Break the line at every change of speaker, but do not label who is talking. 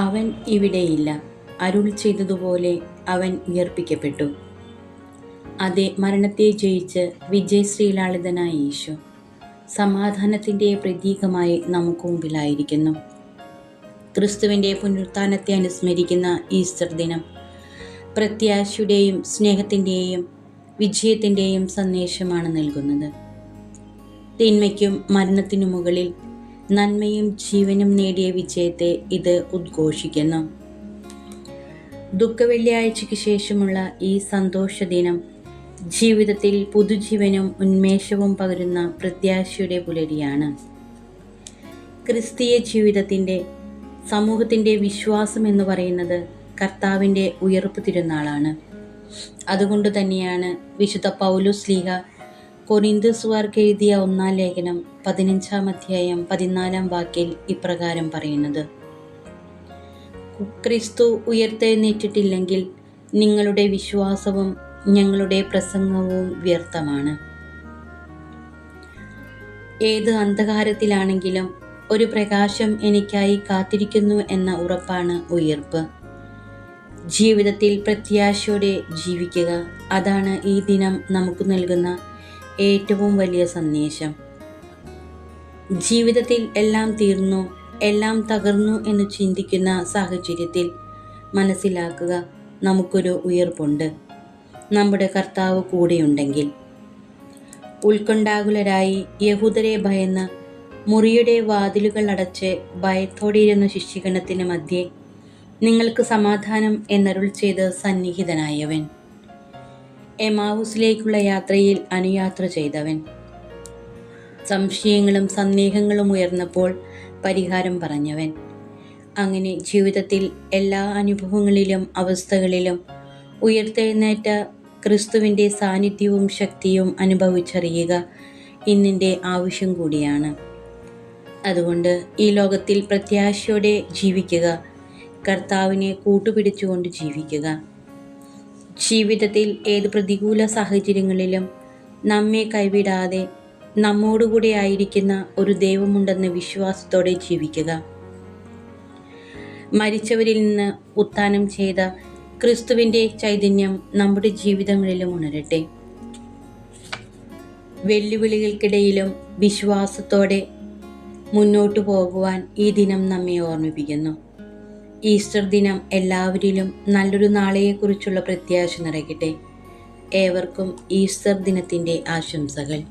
അവൻ ഇവിടെയില്ല, അരുൾ ചെയ്തതുപോലെ അവൻ ഉയർപ്പിക്കപ്പെട്ടു. അതെ, മരണത്തെ ജയിച്ച് വിജയശ്രീലാളിതനായ യേശു സമാധാനത്തിൻ്റെ പ്രതീകമായി നമുക്ക് മുമ്പിലായിരിക്കുന്നു. ക്രിസ്തുവിൻ്റെ പുനരുത്ഥാനത്തെ അനുസ്മരിക്കുന്ന ഈസ്റ്റർ ദിനം പ്രത്യാശയുടെയും സ്നേഹത്തിൻ്റെയും വിജയത്തിൻ്റെയും സന്ദേശമാണ് നൽകുന്നത്. തിന്മയ്ക്കും മരണത്തിനു മുകളിൽ നന്മയും ജീവനും നേടിയ വിജയത്തെ ഇത് ഉദ്ഘോഷിക്കുന്നു. ദുഃഖവെള്ളിയാഴ്ചയ്ക്ക് ശേഷമുള്ള ഈ സന്തോഷ ദിനം ജീവിതത്തിൽ പുതുജീവനും ഉന്മേഷവും പകരുന്ന പ്രത്യാശയുടെ പുലരിയാണ്. ക്രിസ്തീയ ജീവിതത്തിൻ്റെ സമൂഹത്തിൻ്റെ വിശ്വാസം എന്ന് പറയുന്നത് കർത്താവിൻ്റെ ഉയർപ്പ് തിരുനാളാണ്. അതുകൊണ്ട് തന്നെയാണ് വിശുദ്ധ പൗലോസ് ശ്ലീഹ കൊരിന്ത്യസുകാർക്ക് എഴുതിയ 1-ാം ലേഖനം 15-ാം അധ്യായം 14-ാം വാക്യം ഇപ്രകാരം പറയുന്നത്: ക്രിസ്തു ഉയർത്തെഴുന്നേറ്റിട്ടില്ലെങ്കിൽ നിങ്ങളുടെ വിശ്വാസവും ഞങ്ങളുടെ പ്രസംഗവും വ്യർത്ഥമാണ്. ഏത് അന്ധകാരത്തിലാണെങ്കിലും ഒരു പ്രകാശം എനിക്കായി കാത്തിരിക്കുന്നു എന്ന ഉറപ്പാണ് ഉയർപ്പ്. ജീവിതത്തിൽ പ്രത്യാശയോടെ ജീവിക്കുക, അതാണ് ഈ ദിനം നമുക്ക് നൽകുന്ന ഏറ്റവും വലിയ സന്ദേശം. ജീവിതത്തിൽ എല്ലാം തീർന്നു, എല്ലാം തകർന്നു എന്ന് ചിന്തിക്കുന്ന സാഹചര്യത്തിൽ മനസ്സിലാക്കുക, നമുക്കൊരു ഉയർപ്പുണ്ട്. നമ്മുടെ കർത്താവ് കൂടെയുണ്ടെങ്കിൽ. ഉത്കണ്ഠാകുലരായി യഹൂദരെ ഭയന്ന് മുറിയുടെ വാതിലുകൾ അടച്ച് ഭയത്തോടെയിരുന്ന ശിഷ്യഗണത്തിന് മധ്യേ നിങ്ങൾക്ക് സമാധാനം എന്നരുൾ ചെയ്ത് സന്നിഹിതനായവൻ, എമാവുസിലേക്കുള്ള യാത്രയിൽ അനുയാത്ര ചെയ്തവൻ, സംശയങ്ങളും സന്ദേഹങ്ങളും ഉയർന്നപ്പോൾ പരിഹാരം പറഞ്ഞവൻ, അങ്ങനെ ജീവിതത്തിൽ എല്ലാ അനുഭവങ്ങളിലും അവസ്ഥകളിലും ഉയർത്തെഴുന്നേറ്റ ക്രിസ്തുവിൻ്റെ സാന്നിധ്യവും ശക്തിയും അനുഭവിച്ചറിയുക ഇന്നിൻ്റെ ആവശ്യം കൂടിയാണ്. അതുകൊണ്ട് ഈ ലോകത്തിൽ പ്രത്യാശയോടെ ജീവിക്കുക, കർത്താവിനെ കൂട്ടുപിടിച്ചുകൊണ്ട് ജീവിക്കുക. ജീവിതത്തിൽ ഏത് പ്രതികൂല സാഹചര്യങ്ങളിലും നമ്മെ കൈവിടാതെ നമ്മോടുകൂടെ ആയിരിക്കുന്ന ഒരു ദൈവമുണ്ടെന്ന വിശ്വാസത്തോടെ ജീവിക്കുക. മരിച്ചവരിൽ നിന്ന് ഉത്ഥാനം ചെയ്ത ക്രിസ്തുവിൻ്റെ ചൈതന്യം നമ്മുടെ ജീവിതങ്ങളിലും ഉണരട്ടെ. വെല്ലുവിളികൾക്കിടയിലും വിശ്വാസത്തോടെ മുന്നോട്ടു പോകുവാൻ ഈ ദിനം നമ്മെ ഓർമ്മിപ്പിക്കുന്നു. ഈസ്റ്റർ ദിനം എല്ലാവരിലും നല്ലൊരു നാളെയെക്കുറിച്ചുള്ള പ്രത്യാശ നിറയ്ക്കട്ടെ. ഏവർക്കും ഈസ്റ്റർ ദിനത്തിൻ്റെ ആശംസകൾ.